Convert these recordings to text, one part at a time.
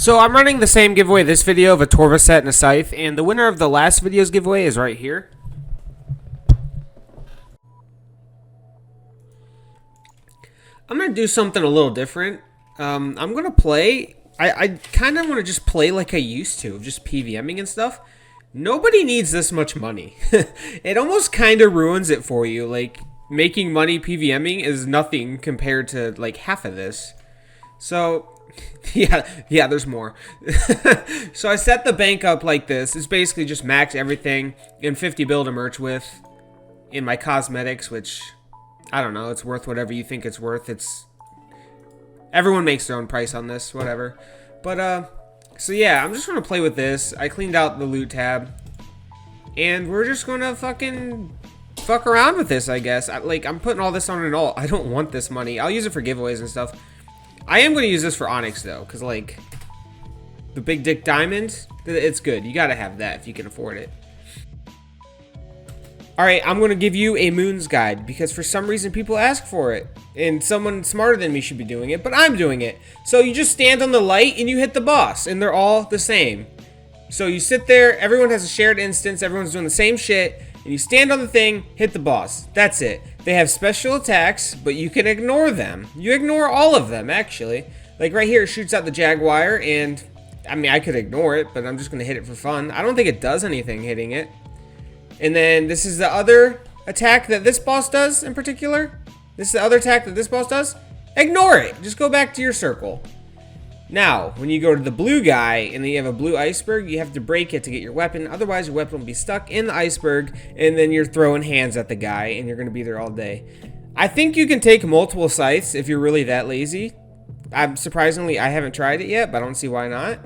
So I'm running the same giveaway this video of a Torva set and a scythe, and the winner of the last video's giveaway is right here. I'm going to do something a little different. I'm going to play, I kind of want to just play like I used to, just PVMing and stuff. Nobody needs this much money. It almost kind of ruins it for you. Like, making money PVMing is nothing compared to like half of this. So... Yeah, there's more. So I set the bank up like this. It's basically just max everything and 50 bill to merch with in my cosmetics, which I don't know, it's worth whatever you think it's worth. It's everyone makes their own price on this, whatever. But so yeah, I'm just gonna play with this. I cleaned out the loot tab, and we're just gonna fucking fuck around with this, I guess. I'm putting all this on an alt. I don't want this money. I'll use it for giveaways and stuff. I am going to use this for Onyx, though, because, like, the Big Dick Diamond, it's good. You got to have that if you can afford it. Alright, I'm going to give you a Moons Guide, because for some reason people ask for it. And someone smarter than me should be doing it, but I'm doing it. So you just stand on the light and you hit the boss, and they're all the same. So you sit there, everyone has a shared instance, everyone's doing the same shit, and you stand on the thing, hit the boss. That's it. They have special attacks, but you can ignore them. You ignore all of them, actually. Like right here, it shoots out the Jaguar, and I mean, I could ignore it, but I'm just going to hit it for fun. I don't think it does anything hitting it. And then this is the other attack that this boss does in particular. This is the other attack that this boss does. Ignore it. Just go back to your circle. Now, when you go to the blue guy and then you have a blue iceberg, you have to break it to get your weapon. Otherwise, your weapon will be stuck in the iceberg, and then you're throwing hands at the guy, and you're going to be there all day. I think you can take multiple scythes if you're really that lazy. Surprisingly, I haven't tried it yet, but I don't see why not.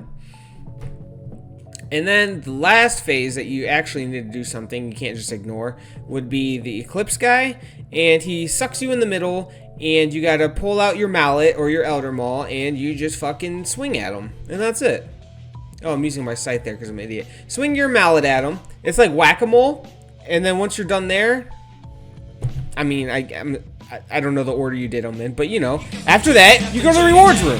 And then the last phase that you actually need to do something you can't just ignore would be the Eclipse guy, and he sucks you in the middle, and you gotta pull out your mallet or your Elder Maul, and you just fucking swing at him, and that's it. Oh, I'm using my scythe there because I'm an idiot. Swing your mallet at him. It's like whack-a-mole, and then once you're done there, I mean, I don't know the order you did them in, but you know, after that, you go to the rewards room.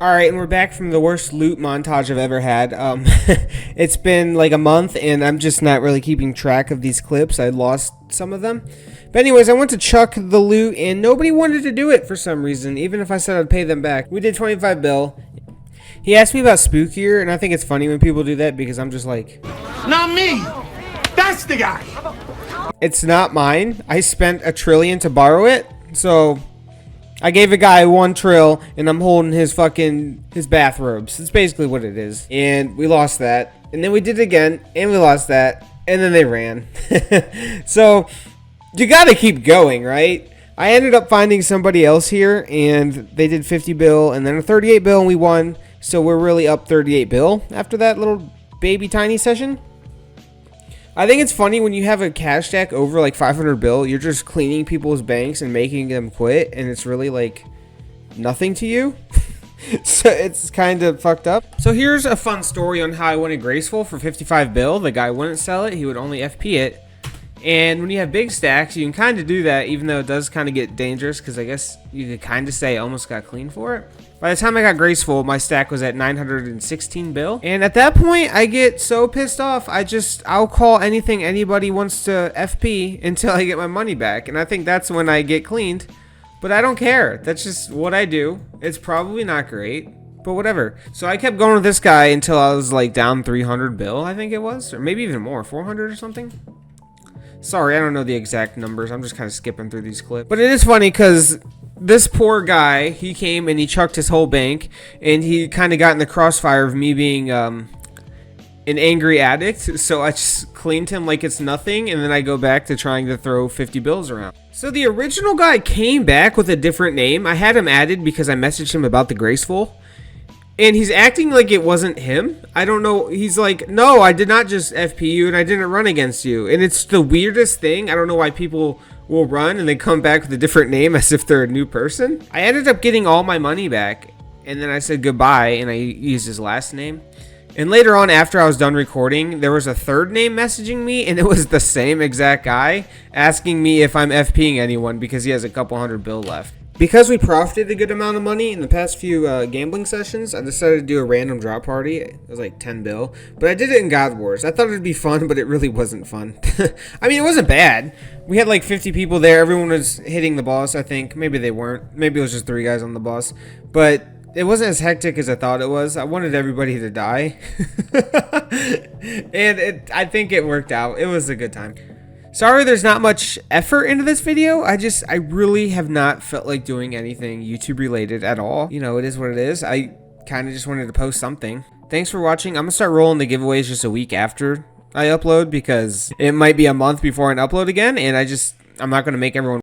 Alright, and we're back from the worst loot montage I've ever had. It's been like a month, and I'm just not really keeping track of these clips. I lost some of them. But anyways, I went to chuck the loot, and nobody wanted to do it for some reason, even if I said I'd pay them back. We did 25 bill. He asked me about Spookier, and I think it's funny when people do that, because I'm just like... Not me! That's the guy! It's not mine. I spent $1 trillion to borrow it, so... I gave a guy 1 trill, and I'm holding his bathrobes. That's basically what it is. And we lost that. And then we did it again, and we lost that. And then they ran. So, you gotta keep going, right? I ended up finding somebody else here, and they did 50 bill, and then a 38 bill, and we won. So we're really up 38 bill after that little baby tiny session. I think it's funny when you have a cash stack over like 500 bill, you're just cleaning people's banks and making them quit, and it's really like nothing to you. So it's kind of fucked up. So here's a fun story on how I went in Graceful for 55 bill. The guy wouldn't sell it, he would only FP it. And when you have big stacks, you can kind of do that, even though it does kind of get dangerous, because I guess you could kind of say I almost got clean for it. By the time I got Graceful, my stack was at 916 bill. And at that point, I get so pissed off, I'll call anything anybody wants to FP until I get my money back. And I think that's when I get cleaned. But I don't care. That's just what I do. It's probably not great, but whatever. So I kept going with this guy until I was like down 300 bill, I think it was. Or maybe even more, 400 or something. Sorry, I don't know the exact numbers. I'm just kind of skipping through these clips. But it is funny because this poor guy, he came and he chucked his whole bank, and he kind of got in the crossfire of me being an angry addict. So I just cleaned him like it's nothing, and then I go back to trying to throw 50 bills around. So the original guy came back with a different name. I had him added because I messaged him about the Graceful. And he's acting like it wasn't him. I don't know. He's like, no, I did not just FP you and I didn't run against you. And it's the weirdest thing. I don't know why people will run and they come back with a different name as if they're a new person. I ended up getting all my money back. And then I said goodbye and I used his last name. And later on, after I was done recording, there was a third name messaging me, and it was the same exact guy asking me if I'm FPing anyone because he has a couple hundred bill left. Because we profited a good amount of money in the past few gambling sessions, I decided to do a random drop party. It was like 10 bill, but I did it in God Wars. I thought it'd be fun, but it really wasn't fun. I mean, it wasn't bad. We had like 50 people there. Everyone was hitting the boss, I think. Maybe they weren't. Maybe it was just 3 guys on the boss. But it wasn't as hectic as I thought it was. I wanted everybody to die. And I think it worked out. It was a good time. Sorry there's not much effort into this video. I really have not felt like doing anything YouTube related at all. You know, it is what it is. I kind of just wanted to post something. Thanks for watching. I'm going to start rolling the giveaways just a week after I upload because it might be a month before I upload again. And I'm not going to make everyone